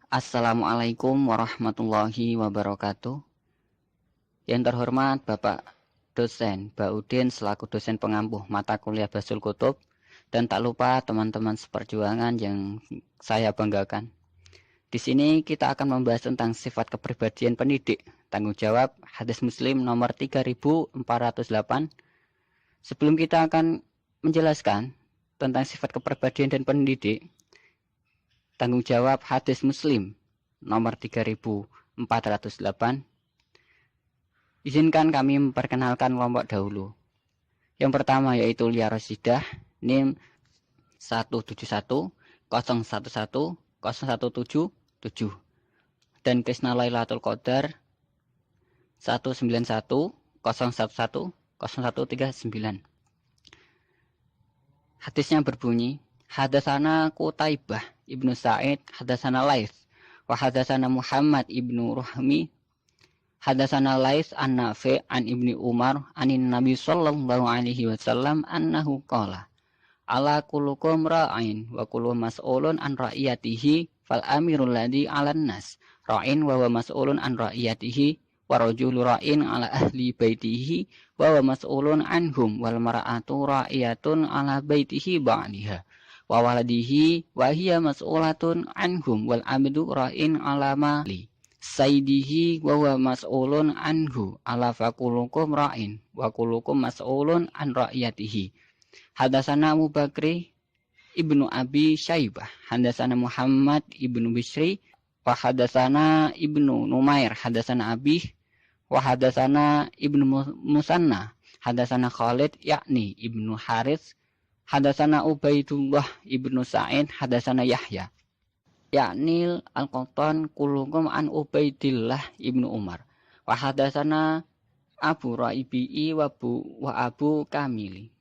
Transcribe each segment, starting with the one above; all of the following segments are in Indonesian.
Assalamualaikum warahmatullahi wabarakatuh. Yang terhormat Bapak dosen Baudin selaku dosen pengampuh mata kuliah Basul Kutub, dan tak lupa teman-teman seperjuangan yang saya banggakan. Di sini kita akan membahas tentang sifat kepribadian pendidik. Tanggung jawab hadis Muslim nomor 3408. Sebelum kita akan menjelaskan tentang sifat kepribadian dan pendidik, tanggung jawab hadis Muslim nomor 3408. Izinkan kami memperkenalkan kelompok dahulu. Yang pertama yaitu Lia Rosidah, NIM 17101101777, dan Krisna Lailatul Qadar 19101101139. Hadisnya berbunyi, Hadatsana Qutaibah Ibnu Sa'id, Hadatsana Laits, wa hadatsana Muhammad Ibnu Ruhmi, Hadatsana Laits an Nafi' an Ibni Umar anin Nabi sallallahu alaihi wasallam annahu qala, ala kullukum ra'in wa kullu mas'ulun an ra'iyatihi, fal amirul ladzi 'alan nas ra'in wa huwa mas'ulun an ra'iyatihi, wa rajulu ra'in 'ala ahli baitihi wa huwa mas'ulun anhum, wal mar'atu ra'iyatun 'ala baitihi ba'liha wa waladihi wa hiya mas'ulatun anhum, wal abdu ra'in 'ala mali sayyidihi wa huwa mas'ulun anhu, ala fakulukum ra'in wa kulukum mas'ulun an ra'iyatihi. Hadatsana Abu Bakri Ibnu Abi Syaibah, hadatsana Muhammad Ibnu Bishri, wa hadatsana Ibnu Numair, hadatsana Abi, wa hadatsana Ibnu Musanna, hadatsana Khalid yakni Ibnu Harits, hadatsana Ubaidullah Ibnu Sa'id, hadatsana Yahya yakni Al-Qattan kullukum an Ubaidillah Ibnu Umar, wa hadatsana Abu Raibi'i wa Abu Kamili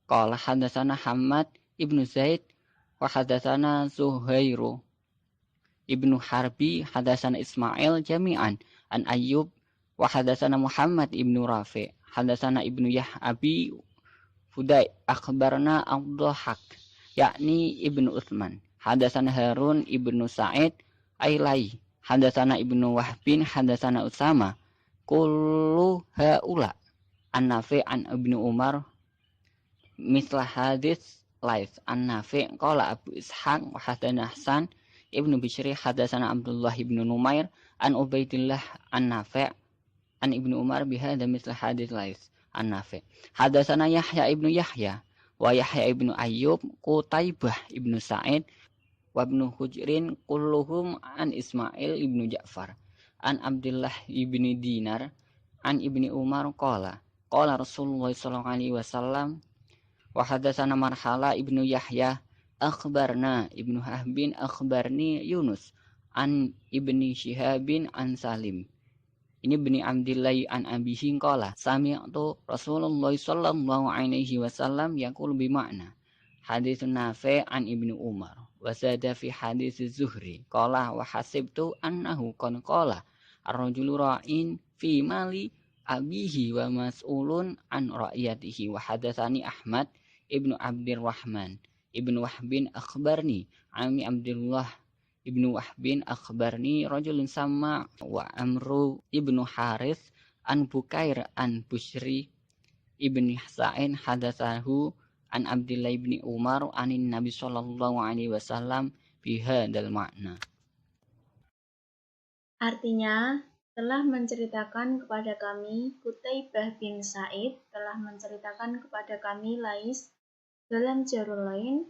qala hadatsana Hamad Ibnu Zaid, wa hadatsana Zuhairu Ibnu Harbi, hadatsana Ismail jami'an an Ayyub, wa hadatsana Muhammad Ibnu Rafi', hadatsana Ibnu Abi Fudai akhbarna Abdullah yakni Ibnu Utsman, hadatsana Harun Ibnu Sa'id Ailai, hadatsana Ibnu Wahbin, hadatsana Usama, kullu haula an Nafi' an Ibnu Umar mislah hadis Laits an Nafi' qala Abu Ishaq, wa hadatsana Hasan Ibnu Bishri, hadatsana Abdullah Ibnu Numair an Ubaidillah an Nafi' an Ibnu Umar bihadza mislah hadis Laits an Nafi'. Hadatsana Yahya Ibnu Yahya wa Yahya Ibnu Ayyub Qutaibah Ibnu Sa'id wa Ibnu Hujrin kulluhum an Ismail Ibnu Ja'far an Abdullah Ibni Dinar an Ibni Umar qala Rasulullah sallallahu alaihi wasallam, wa hadatsana Marhala Ibnu Yahya akhbarna Ibnu Hahbin akhbarni Yunus an Ibni Syihabin an Salim ini Ibni Abdillah an Abihi qala sami'tu Rasulullah sallallahu alaihi wasallam yaqul bima'na haditsun Nafi' an Ibnu Umar wa zada fi hadits Zuhri qala wa hasibtu annahu qala ar-rajulu ra'in fi mali abihi wa mas'ulun an ra'iyatihi. Wa hadatsani Ahmad Ibnu Abdurrahman Ibnu Wahbin akhbarni ami Abdullah Ibnu Wahbin akhbarni rajulun sama wa Amru Ibnu Harits an Bukair an Bushri Ibni Sa'in hadatsahu an Abdillah ibni Umar anin Nabi sallallahu alaihi wasallam bihadzal makna. Artinya, telah menceritakan kepada kami Qutaibah bin Sa'id, telah menceritakan kepada kami Lais. Dalam jarul lain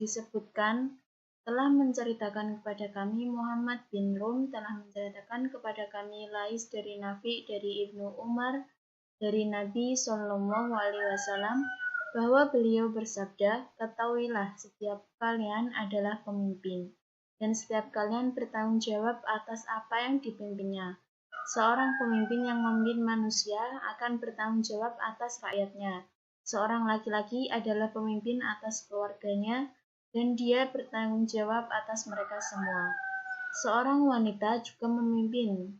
disebutkan telah menceritakan kepada kami Muhammad bin Rum, telah menceritakan kepada kami Lais dari Nafi dari Ibnu Umar dari Nabi Shallallahu Alaihi Wasallam bahwa beliau bersabda, ketahuilah setiap kalian adalah pemimpin dan setiap kalian bertanggung jawab atas apa yang dipimpinnya. Seorang pemimpin yang memimpin manusia akan bertanggung jawab atas rakyatnya. Seorang laki-laki adalah pemimpin atas keluarganya dan dia bertanggung jawab atas mereka semua. Seorang wanita juga memimpin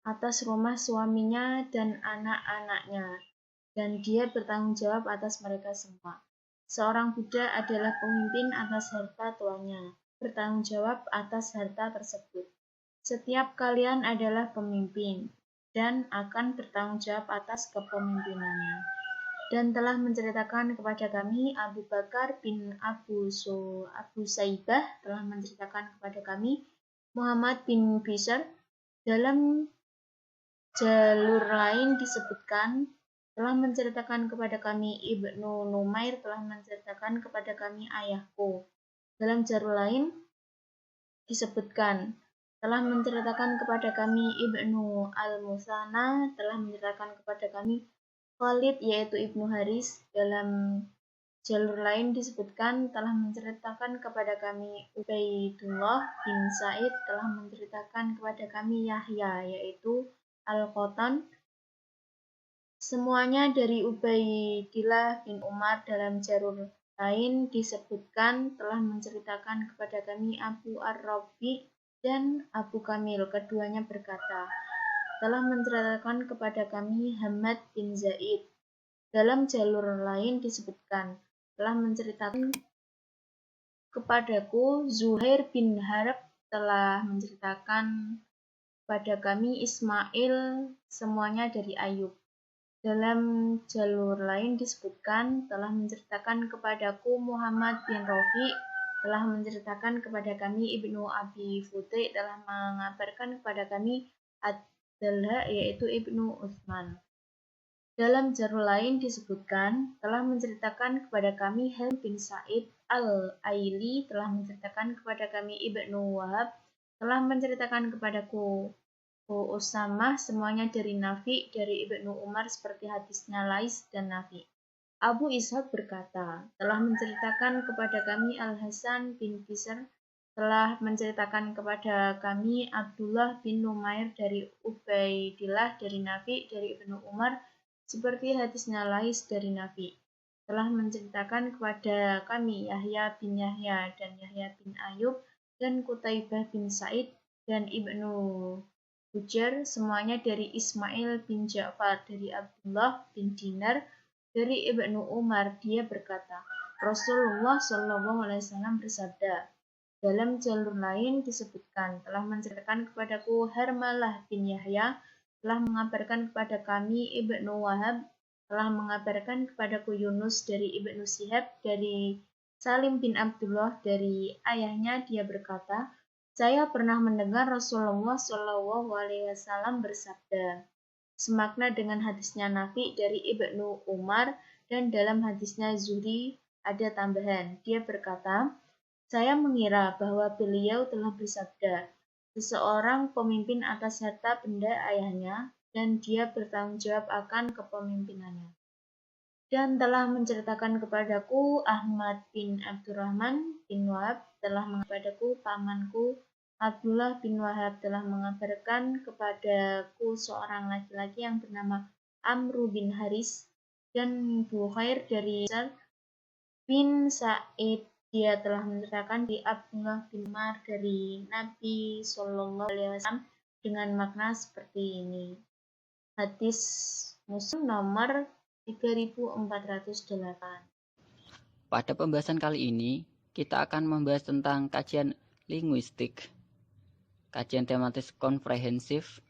atas rumah suaminya dan anak-anaknya, dan dia bertanggung jawab atas mereka semua. Seorang budak adalah pemimpin atas harta tuannya, bertanggung jawab atas harta tersebut. Setiap kalian adalah pemimpin dan akan bertanggung jawab atas kepemimpinannya. Dan telah menceritakan kepada kami Abu Bakar bin Abu Saibah telah menceritakan kepada kami Muhammad bin Bishr. Dalam jalur lain disebutkan telah menceritakan kepada kami Ibnu Numair telah menceritakan kepada kami ayahku. Dalam jalur lain disebutkan telah menceritakan kepada kami Ibnu Al-Musanna telah menceritakan kepada kami Khalid yaitu Ibnu Haris. Dalam jalur lain disebutkan telah menceritakan kepada kami Ubaidullah bin Said telah menceritakan kepada kami Yahya yaitu Al-Qatan. Semuanya dari Ubaidillah bin Umar. Dalam jalur lain disebutkan telah menceritakan kepada kami Abu Ar-Rabi dan Abu Kamil. Keduanya berkata, telah menceritakan kepada kami Hamad bin Zaid. Dalam jalur lain disebutkan telah menceritakan kepadaku Zuhair bin Harb telah menceritakan kepada kami Ismail, semuanya dari Ayub. Dalam jalur lain disebutkan telah menceritakan kepadaku Muhammad bin Rafi telah menceritakan kepada kami Ibnu Abi Futai telah mengabarkan kepada kami Ad-Dalha yaitu Ibnu Utsman. Dalam jalur lain disebutkan telah menceritakan kepada kami Halim bin Said Al-Aili telah menceritakan kepada kami Ibnu Wahab telah menceritakan kepadaku Usamah, semuanya dari Nafi dari Ibnu Umar seperti hadisnya Lais dan Nafi. Abu Ishaq berkata, telah menceritakan kepada kami Al-Hasan bin Bishr telah menceritakan kepada kami Abdullah bin Numair dari Ubaidillah dari Nafi dari Ibnu Umar seperti hadisnya Lais dari Nafi. Telah menceritakan kepada kami Yahya bin Yahya dan Yahya bin Ayub dan Qutaibah bin Said dan Ibnu Hujar, semuanya dari Ismail bin Ja'far dari Abdullah bin Dinar dari Ibnu Umar. Dia berkata, Rasulullah SAW bersabda. Dalam jalur lain disebutkan telah menceritakan kepadaku Harmalah bin Yahya telah mengabarkan kepada kami Ibnu Wahab telah mengabarkan kepadaku Yunus dari Ibnu Syihab dari Salim bin Abdullah dari ayahnya. Dia berkata, saya pernah mendengar Rasulullah SAW bersabda, semakna dengan hadisnya Nafi dari Ibnu Umar dan dalam hadisnya Zuhri ada tambahan. Dia berkata, saya mengira bahwa beliau telah bersabda, seseorang pemimpin atas harta benda ayahnya dan dia bertanggung jawab akan kepemimpinannya. Dan telah menceritakan kepadaku Ahmad bin Abdurrahman bin Wahab telah mengapadaku pamanku Abdullah bin Wahab telah mengabarkan kepadaku seorang laki-laki yang bernama Amru bin Haris dan Bukhair dari Sa'd bin Sa'id. Dia telah menceritakan di Abdullah bin Umar dari Nabi SAW dengan makna seperti ini. Hadis Muslim nomor 3408. Pada pembahasan kali ini, kita akan membahas tentang kajian linguistik, kajian tematis komprehensif,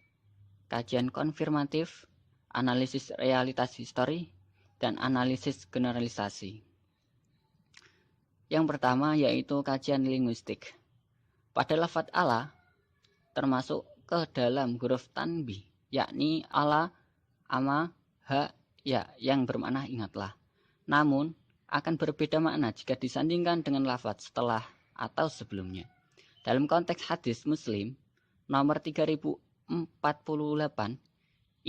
kajian konfirmatif, analisis realitas histori, dan analisis generalisasi. Yang pertama yaitu kajian linguistik. Pada lafadz Allah termasuk ke dalam huruf tanbih, yakni ala, ama, ha, ya yang bermakna ingatlah. Namun akan berbeda makna jika disandingkan dengan lafadz setelah atau sebelumnya. Dalam konteks hadis Muslim nomor 3048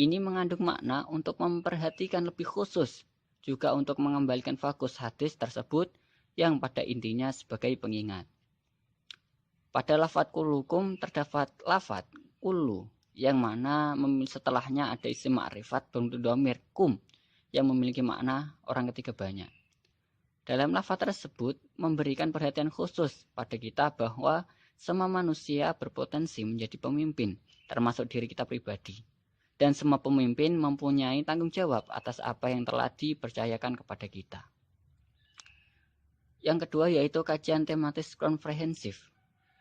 ini mengandung makna untuk memperhatikan lebih khusus, juga untuk mengembalikan fokus hadis tersebut yang pada intinya sebagai pengingat. Pada lafadz kullukum terdapat lafadz kullu yang mana setelahnya ada isim ma'rifat berbentuk dhamir kum yang memiliki makna orang ketiga banyak. Dalam lafadz tersebut memberikan perhatian khusus pada kita bahwa semua manusia berpotensi menjadi pemimpin, termasuk diri kita pribadi. Dan semua pemimpin mempunyai tanggung jawab atas apa yang telah dipercayakan kepada kita. Yang kedua yaitu kajian tematis komprehensif.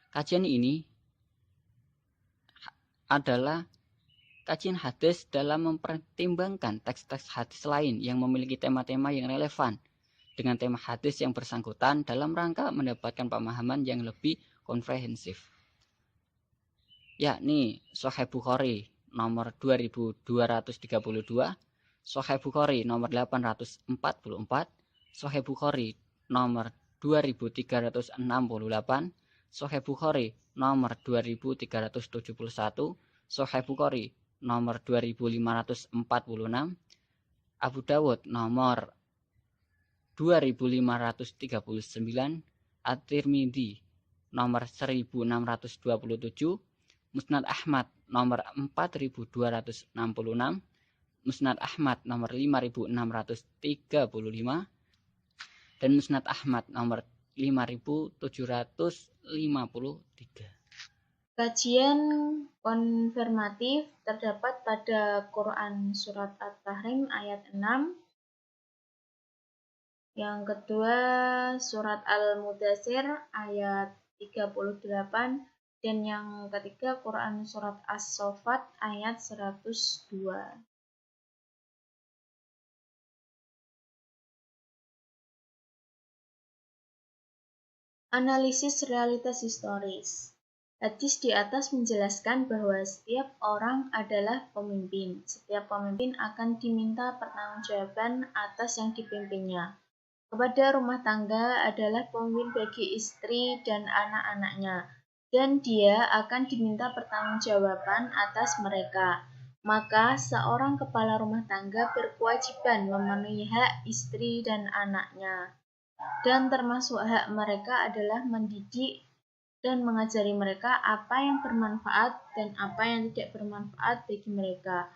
Kajian ini adalah kajian hadis dalam mempertimbangkan teks-teks hadis lain yang memiliki tema-tema yang relevan dengan tema hadis yang bersangkutan dalam rangka mendapatkan pemahaman yang lebih komprehensif. Yakni Sahih Bukhari nomor 2232, Sahih Bukhari nomor 844, Sahih Bukhari nomor 2368, Sahih Bukhari nomor 2371, Sahih Bukhari nomor 2546, Abu Dawud nomor 2539, At-Tirmidzi nomor 1627, Musnad Ahmad nomor 4266, Musnad Ahmad nomor 5635, dan Musnad Ahmad nomor 5753. Kajian konfirmatif terdapat pada Quran Surat At-Tahrim ayat 6, yang kedua Surat Al-Mudaththir ayat 38, dan yang ketiga Quran Surat As-Saffat ayat 102. Analisis realitas historis. Hadis di atas menjelaskan bahwa setiap orang adalah pemimpin. Setiap pemimpin akan diminta pertanggungjawaban atas yang dipimpinnya. Kepada rumah tangga adalah pemimpin bagi istri dan anak-anaknya, dan dia akan diminta pertanggungjawaban atas mereka. Maka seorang kepala rumah tangga berkewajiban memenuhi hak istri dan anaknya, dan termasuk hak mereka adalah mendidik dan mengajari mereka apa yang bermanfaat dan apa yang tidak bermanfaat bagi mereka.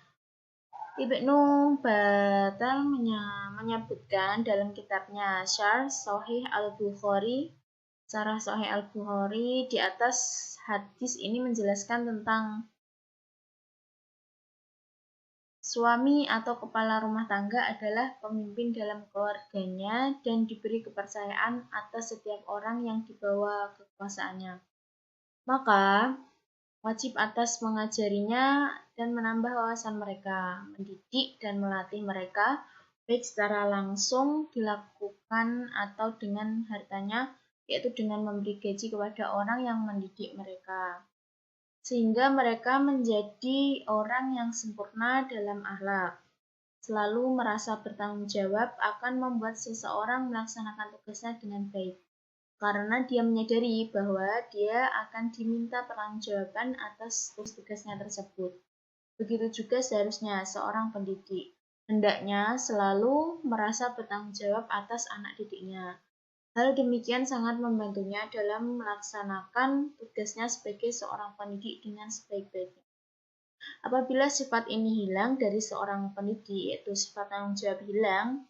Ibnu Battal menyebutkan dalam kitabnya Syarh Sahih Al-Bukhari, Syarah Sahih Al-Bukhari, di atas hadis ini menjelaskan tentang suami atau kepala rumah tangga adalah pemimpin dalam keluarganya dan diberi kepercayaan atas setiap orang yang dibawa kekuasaannya. Maka wajib atas mengajarinya dan menambah wawasan mereka, mendidik dan melatih mereka, baik secara langsung dilakukan atau dengan hartanya, yaitu dengan memberi gaji kepada orang yang mendidik mereka, sehingga mereka menjadi orang yang sempurna dalam akhlak. Selalu merasa bertanggung jawab akan membuat seseorang melaksanakan tugasnya dengan baik, karena dia menyadari bahwa dia akan diminta pertanggungjawaban atas tugas-tugasnya tersebut. Begitu juga seharusnya seorang pendidik hendaknya selalu merasa bertanggung jawab atas anak didiknya. Hal demikian sangat membantunya dalam melaksanakan tugasnya sebagai seorang pendidik dengan sebaik-baiknya. Apabila sifat ini hilang dari seorang pendidik, yaitu sifat tanggung jawab hilang,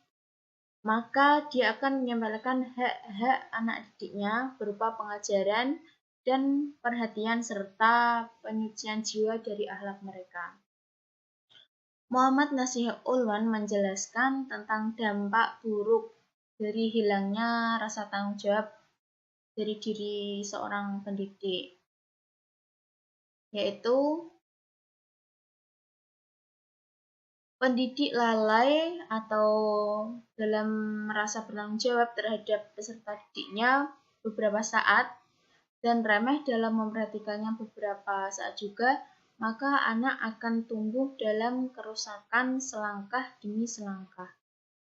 maka dia akan menyepelekan hak-hak anak didiknya berupa pengajaran dan perhatian serta penyucian jiwa dari akhlak mereka. Muhammad Nasihat Ulwan menjelaskan tentang dampak buruk dari hilangnya rasa tanggung jawab dari diri seorang pendidik, yaitu pendidik lalai atau dalam merasa bertanggung jawab terhadap peserta didiknya beberapa saat dan remeh dalam memperhatikannya beberapa saat juga, maka anak akan tumbuh dalam kerusakan selangkah demi selangkah.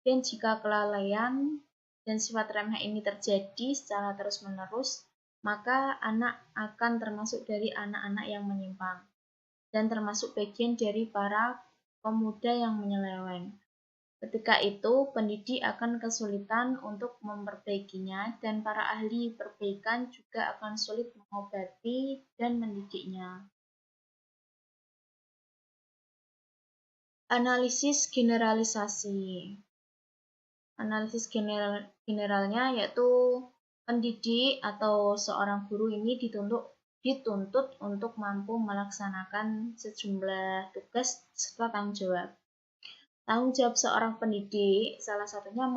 Dan jika kelalaian dan sifat remeh ini terjadi secara terus-menerus, maka anak akan termasuk dari anak-anak yang menyimpang dan termasuk bagian dari para pemuda yang menyeleweng. Ketika itu, pendidik akan kesulitan untuk memperbaikinya dan para ahli perbaikan juga akan sulit mengobati dan mendidiknya. Analisis generalisasi. Analisis generalnya yaitu pendidik atau seorang guru ini dituntut untuk mampu melaksanakan sejumlah tugas serta tanggung jawab. Tanggung jawab seorang pendidik salah satunya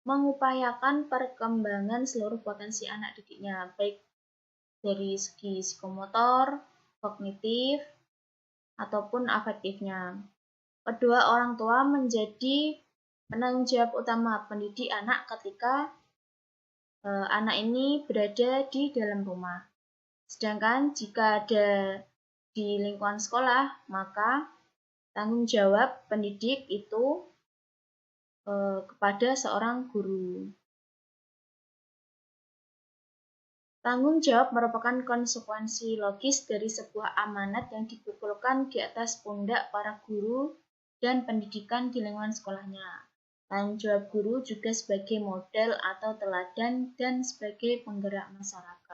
mengupayakan perkembangan seluruh potensi anak didiknya, baik dari segi psikomotor, kognitif, ataupun afektifnya. Kedua orang tua menjadi penanggung jawab utama pendidik anak ketika anak ini berada di dalam rumah. Sedangkan jika ada di lingkungan sekolah, maka tanggung jawab pendidik itu kepada seorang guru. Tanggung jawab merupakan konsekuensi logis dari sebuah amanat yang dipukulkan di atas pundak para guru dan pendidikan di lingkungan sekolahnya. Tanggung jawab guru juga sebagai model atau teladan dan sebagai penggerak masyarakat.